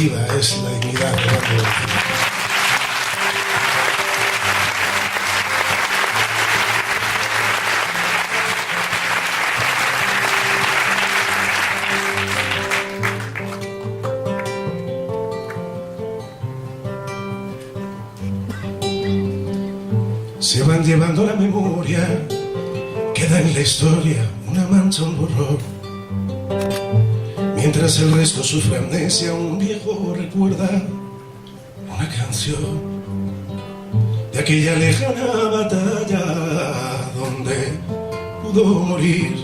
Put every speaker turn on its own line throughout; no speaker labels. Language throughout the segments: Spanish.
colectiva es la dignidad de la colectiva. Se van llevando la memoria, queda en la historia una mancha, un borrón. Mientras el resto sufre amnesia, un viejo recuerda una canción de aquella lejana batalla donde pudo morir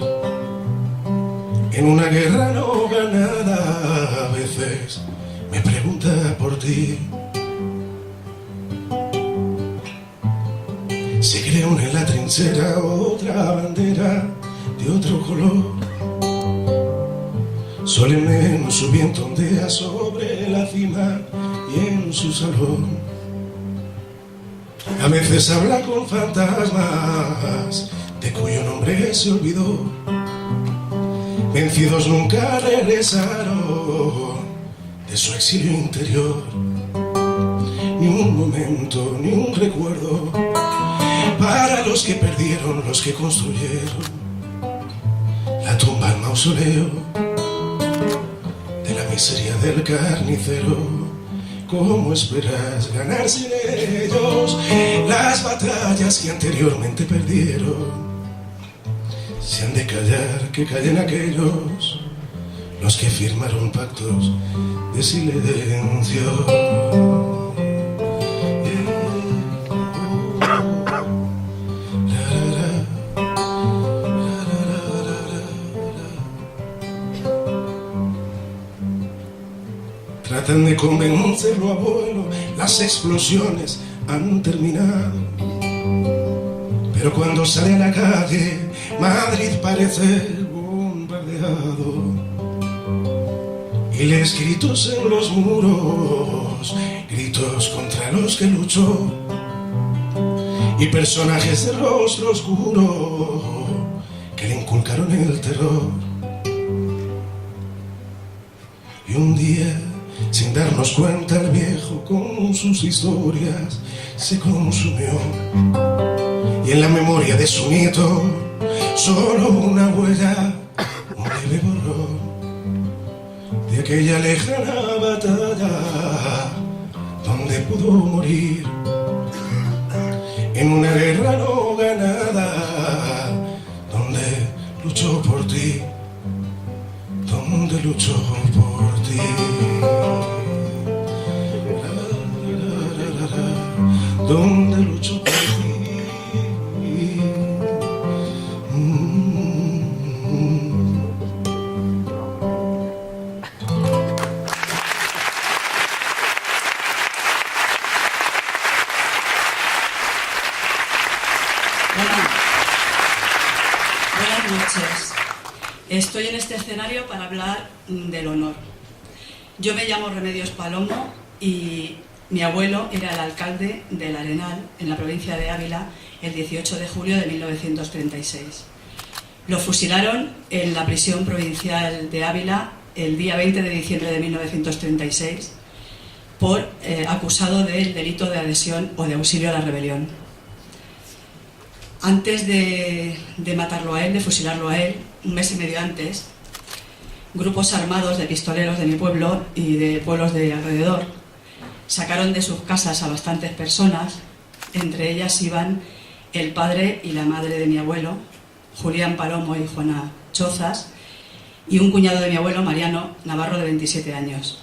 en una guerra no ganada. A veces me pregunta por ti. Se creó en la trinchera otra bandera de otro color. Solemne en su viento ondea sobre la cima y en su salón. A veces habla con fantasmas de cuyo nombre se olvidó. Vencidos nunca regresaron de su exilio interior. Ni un momento, ni un recuerdo para los que perdieron, los que construyeron la tumba, el mausoleo de la miseria del carnicero. ¿Cómo esperas ganar sin ellos las batallas que anteriormente perdieron? Si han de callar, que callen aquellos los que firmaron pactos de silencio. Tratan de convencerlo, abuelo, las explosiones han terminado. Pero cuando sale a la calle, Madrid parece bombardeado. Y lees gritos en los muros, gritos contra los que luchó. Y personajes de rostro oscuro que le inculcaron el terror. Y un día, sin darnos cuenta, el viejo con sus historias se consumió. Y en la memoria de su nieto, solo una huella, un leve borrón de aquella lejana batalla donde pudo morir en una guerra no ganada, donde luchó por ti, donde luchó por ti. Donde luchó por ti.
Buenas noches. Estoy en este escenario para hablar del honor. Yo me llamo Remedios Palomo y mi abuelo era el alcalde del Arenal, en la provincia de Ávila, el 18 de julio de 1936. Lo fusilaron en la prisión provincial de Ávila el día 20 de diciembre de 1936 por acusado del delito de adhesión o de auxilio a la rebelión. Antes de matarlo a él, de fusilarlo a él, un mes y medio antes, grupos armados de pistoleros de mi pueblo y de pueblos de alrededor sacaron de sus casas a bastantes personas. Entre ellas iban el padre y la madre de mi abuelo, Julián Palomo y Juana Chozas, y un cuñado de mi abuelo, Mariano Navarro, de 27 años.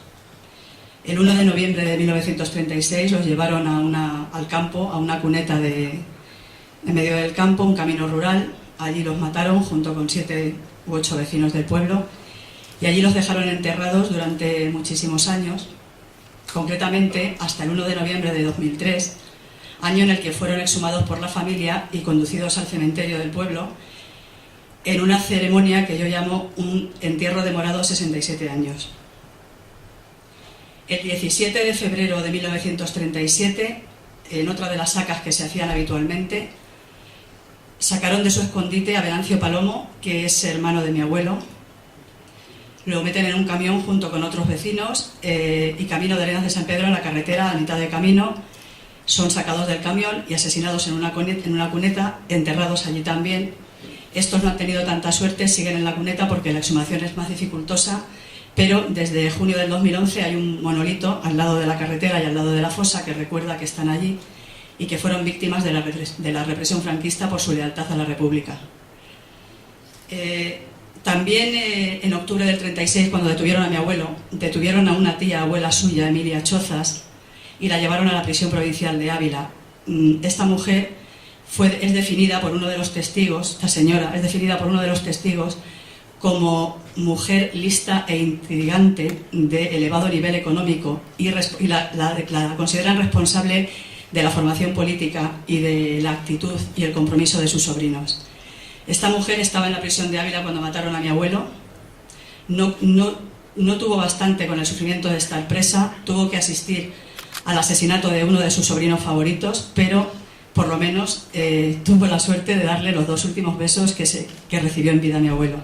El 1 de noviembre de 1936 los llevaron al campo, a una cuneta en medio del campo, un camino rural. Allí los mataron junto con 7 u 8 vecinos del pueblo y allí los dejaron enterrados durante muchísimos años, concretamente hasta el 1 de noviembre de 2003, año en el que fueron exhumados por la familia y conducidos al cementerio del pueblo en una ceremonia que yo llamo un entierro demorado 67 años. El 17 de febrero de 1937, en otra de las sacas que se hacían habitualmente, sacaron de su escondite a Venancio Palomo, que es hermano de mi abuelo. Lo meten en un camión junto con otros vecinos y camino de Arenas de San Pedro, en la carretera, a mitad de camino, son sacados del camión y asesinados en una cuneta, enterrados allí también. Estos no han tenido tanta suerte, siguen en la cuneta porque la exhumación es más dificultosa, pero desde junio del 2011 hay un monolito al lado de la carretera y al lado de la fosa que recuerda que están allí y que fueron víctimas de la represión franquista por su lealtad a la República. También en octubre del 36, cuando detuvieron a mi abuelo, detuvieron a una tía abuela suya, Emilia Chozas, y la llevaron a la prisión provincial de Ávila. Esta mujer es definida por uno de los testigos, esta señora es definida por uno de los testigos como mujer lista e intrigante de elevado nivel económico y la consideran responsable de la formación política y de la actitud y el compromiso de sus sobrinos. Esta mujer estaba en la prisión de Ávila cuando mataron a mi abuelo. No tuvo bastante con el sufrimiento de estar presa, tuvo que asistir al asesinato de uno de sus sobrinos favoritos, pero por lo menos tuvo la suerte de darle los 2 últimos besos que recibió en vida mi abuelo.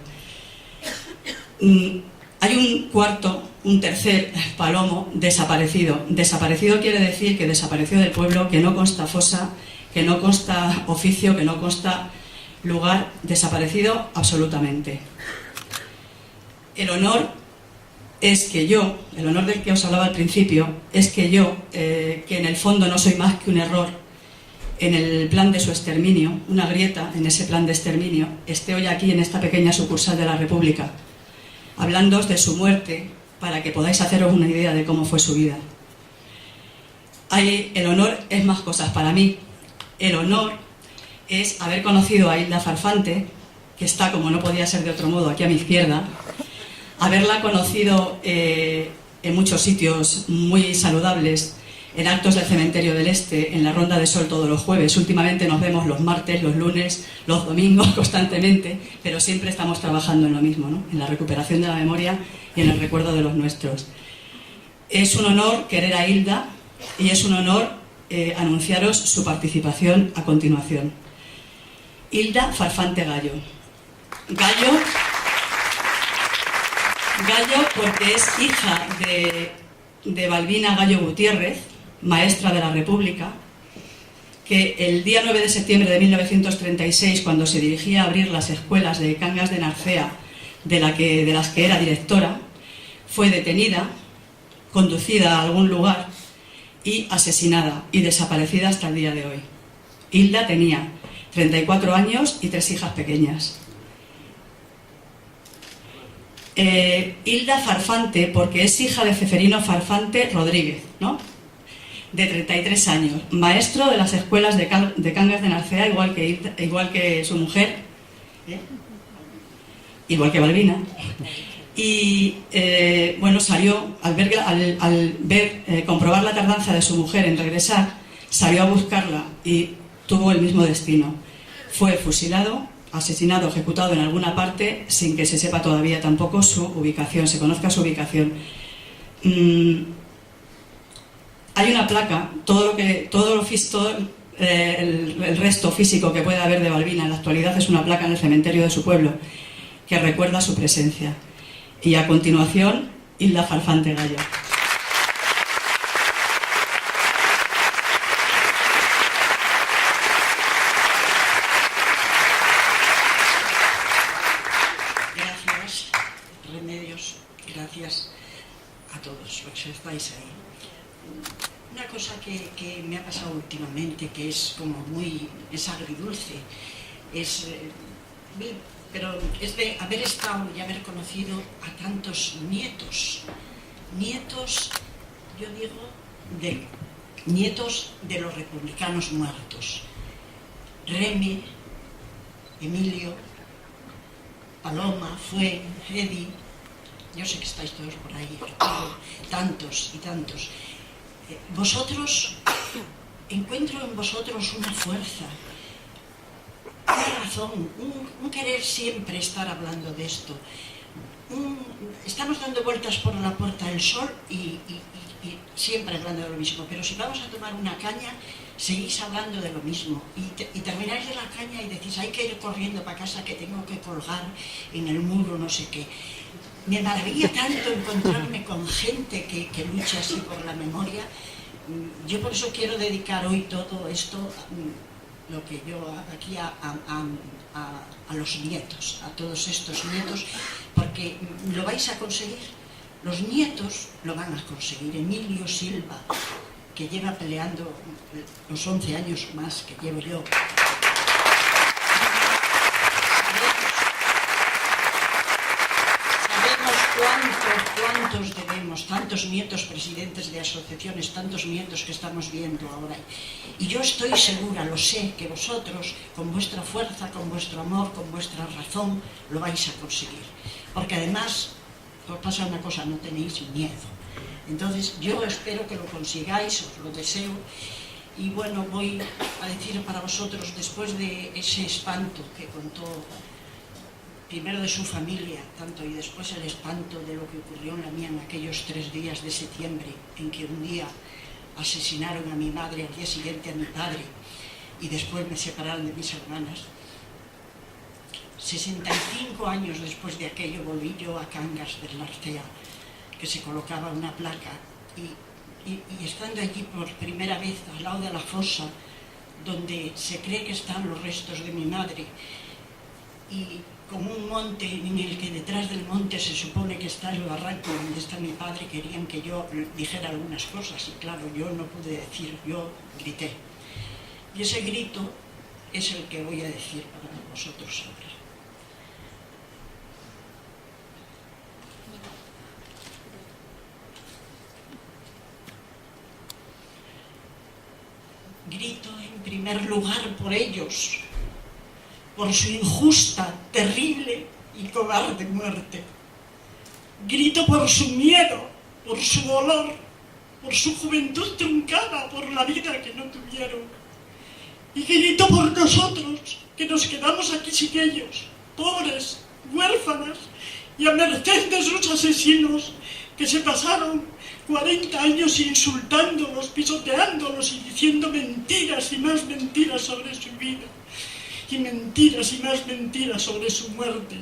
Hay un tercer Palomo desaparecido. Desaparecido quiere decir que desapareció del pueblo, que no consta fosa, que no consta oficio, que no consta lugar, desaparecido absolutamente. El honor del que os hablaba al principio, es que yo, que en el fondo no soy más que un error en el plan de su exterminio, una grieta en ese plan de exterminio, esté hoy aquí en esta pequeña sucursal de la República, hablándoos de su muerte para que podáis haceros una idea de cómo fue su vida. El honor es más cosas para mí. El honor es haber conocido a Hilda Farfante, que está, como no podía ser de otro modo, aquí a mi izquierda, haberla conocido en muchos sitios muy saludables, en actos del Cementerio del Este, en la Ronda de Sol todos los jueves. Últimamente nos vemos los martes, los lunes, los domingos constantemente, pero siempre estamos trabajando en lo mismo, ¿no? En la recuperación de la memoria y en el recuerdo de los nuestros. Es un honor querer a Hilda y es un honor anunciaros su participación a continuación. Hilda Farfante Gallo. Gallo porque es hija de Balbina Gallo Gutiérrez, maestra de la República, que el día 9 de septiembre de 1936, cuando se dirigía a abrir las escuelas de Cangas de Narcea, de las que era directora, fue detenida, conducida a algún lugar y asesinada y desaparecida hasta el día de hoy. Hilda tenía 34 años y 3 hijas pequeñas. Hilda Farfante, porque es hija de Ceferino Farfante Rodríguez, ¿no? De 33 años, maestro de las escuelas de Cangas de Narcea, igual que su mujer, igual que Balbina. Y bueno, salió, al comprobar la tardanza de su mujer en regresar, salió a buscarla y tuvo el mismo destino. Fue fusilado, asesinado, ejecutado en alguna parte, sin que se sepa todavía tampoco su ubicación, se conozca su ubicación. Hay una placa, el resto físico que puede haber de Balbina en la actualidad es una placa en el cementerio de su pueblo que recuerda su presencia. Y a continuación, Hilda Farfante Gallo.
Gracias, Remedios, gracias a todos los que estáis ahí. Una cosa que me ha pasado últimamente, que es como es agridulce, pero es de haber estado y haber conocido a tantos nietos, yo digo, nietos de los republicanos muertos. Remy, Emilio, Paloma, Fue, Edi, yo sé que estáis todos por ahí, tantos y tantos. Vosotros, encuentro en vosotros una fuerza, una razón, un querer siempre estar hablando de esto. Estamos dando vueltas por la Puerta del Sol y siempre hablando de lo mismo, pero si vamos a tomar una caña, seguís hablando de lo mismo y termináis de la caña y decís hay que ir corriendo para casa que tengo que colgar en el muro no sé qué. me maravilla tanto encontrarme con gente que lucha así por la memoria. Yo por eso quiero dedicar hoy todo esto, lo que yo aquí a los nietos, a todos estos nietos, porque lo vais a conseguir. Los nietos lo van a conseguir. Emilio Silva, que lleva peleando los 11 años más que llevo yo. ¿Cuántos debemos? Tantos nietos presidentes de asociaciones, tantos nietos que estamos viendo ahora. Y yo estoy segura, lo sé, que vosotros, con vuestra fuerza, con vuestro amor, con vuestra razón, lo vais a conseguir. Porque además, os pasa una cosa, no tenéis miedo. Entonces, yo espero que lo consigáis, os lo deseo. Y bueno, voy a decir para vosotros, después de ese espanto que contó primero de su familia, tanto, y después el espanto de lo que ocurrió en la mía en aquellos 3 días de septiembre, en que un día asesinaron a mi madre, al día siguiente a mi padre, y después me separaron de mis hermanas. 65 años después de aquello volví yo a Cangas del Narcea, que se colocaba una placa, y estando allí por primera vez al lado de la fosa, donde se cree que están los restos de mi madre, y como un monte en el que detrás del monte se supone que está el barranco donde está mi padre, querían que yo dijera algunas cosas, y claro, yo no pude decir, yo grité. Y ese grito es el que voy a decir para vosotros ahora. Grito en primer lugar por ellos, por su injusta, terrible y cobarde muerte. Grito por su miedo, por su dolor, por su juventud truncada, por la vida que no tuvieron. Y grito por nosotros, que nos quedamos aquí sin ellos, pobres, huérfanas y a merced de sus asesinos, que se pasaron 40 años insultándolos, pisoteándolos y diciendo mentiras y más mentiras sobre su vida. Y mentiras y más mentiras sobre su muerte.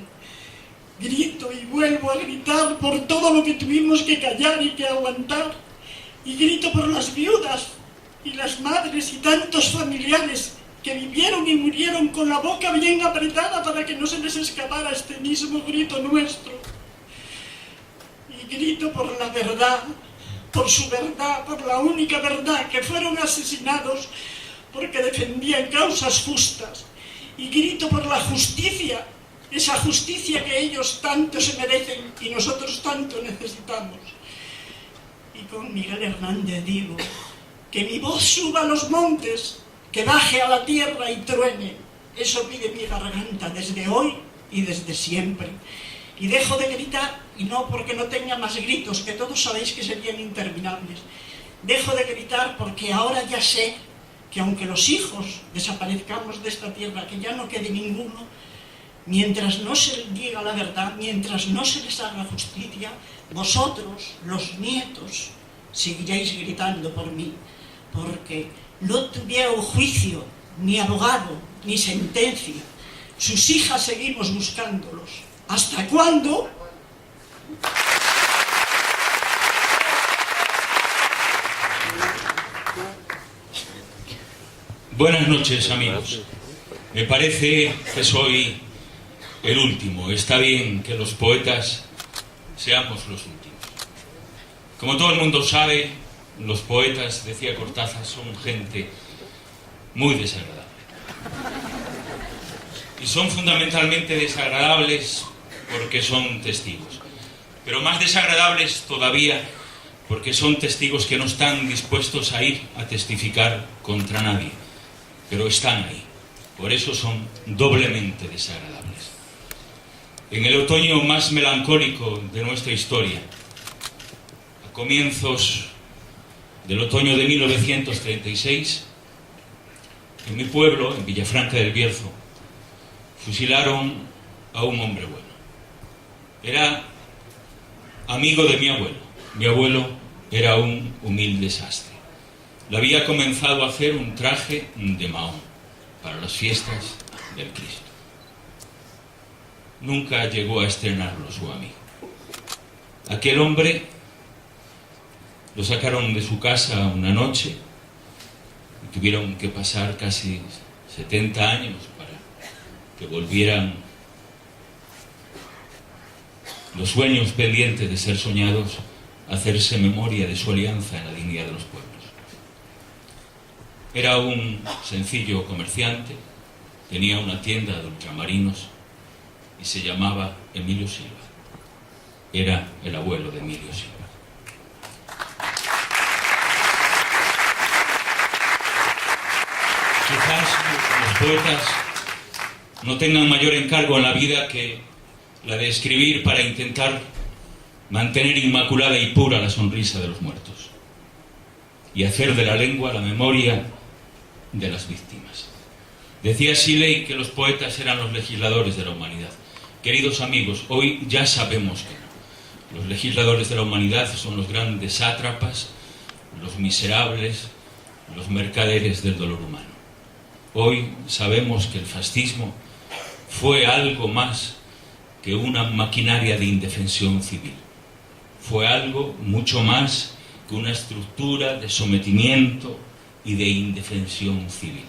Grito y vuelvo a gritar por todo lo que tuvimos que callar y que aguantar. Y grito por las viudas y las madres y tantos familiares que vivieron y murieron con la boca bien apretada para que no se les escapara este mismo grito nuestro. Y grito por la verdad, por su verdad, por la única verdad, que fueron asesinados porque defendían causas justas. Y grito por la justicia, esa justicia que ellos tanto se merecen y nosotros tanto necesitamos. Y con Miguel Hernández digo, que mi voz suba a los montes, que baje a la tierra y truene. Eso pide mi garganta desde hoy y desde siempre. Y dejo de gritar, y no porque no tenga más gritos, que todos sabéis que serían interminables. Dejo de gritar porque ahora ya sé que aunque los hijos desaparezcamos de esta tierra, que ya no quede ninguno, mientras no se les diga la verdad, mientras no se les haga justicia, vosotros, los nietos, seguiréis gritando por mí, porque no tuvieron juicio, ni abogado, ni sentencia. Sus hijas seguimos buscándolos. ¿Hasta cuándo?
Buenas noches, amigos. Me parece que soy el último. Está bien que los poetas seamos los últimos. Como todo el mundo sabe, los poetas, decía Cortázar, son gente muy desagradable. Y son fundamentalmente desagradables porque son testigos. Pero más desagradables todavía porque son testigos que no están dispuestos a ir a testificar contra nadie. Pero están ahí, por eso son doblemente desagradables. En el otoño más melancólico de nuestra historia, a comienzos del otoño de 1936, en mi pueblo, en Villafranca del Bierzo, fusilaron a un hombre bueno. Era amigo de mi abuelo. Mi abuelo era un humilde sastre. Le había comenzado a hacer un traje de Mahón para las fiestas del Cristo. Nunca llegó a estrenarlo su amigo. Aquel hombre lo sacaron de su casa una noche y tuvieron que pasar casi 70 años para que volvieran los sueños pendientes de ser soñados a hacerse memoria de su alianza en la dignidad de los pueblos. Era un sencillo comerciante, tenía una tienda de ultramarinos y se llamaba Emilio Silva. Era el abuelo de Emilio Silva. Quizás los poetas no tengan mayor encargo en la vida que la de escribir para intentar mantener inmaculada y pura la sonrisa de los muertos y hacer de la lengua la memoria de las víctimas. Decía Shelley que los poetas eran los legisladores de la humanidad. Queridos amigos, hoy ya sabemos que no. Los legisladores de la humanidad son los grandes sátrapas, los miserables, los mercaderes del dolor humano. Hoy sabemos que el fascismo fue algo más que una maquinaria de indefensión civil. Fue algo mucho más que una estructura de sometimiento y de indefensión civil.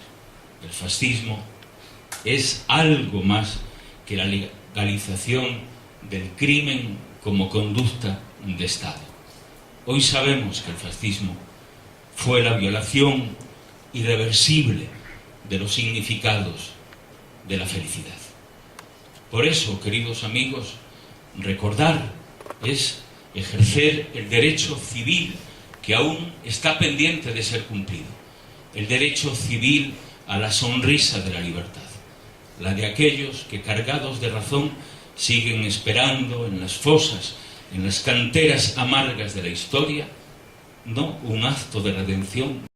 El fascismo es algo más que la legalización del crimen como conducta de Estado. Hoy sabemos que el fascismo fue la violación irreversible de los significados de la felicidad. Por eso, queridos amigos, recordar es ejercer el derecho civil que aún está pendiente de ser cumplido, el derecho civil a la sonrisa de la libertad, la de aquellos que, cargados de razón, siguen esperando en las fosas, en las canteras amargas de la historia, no un acto de redención,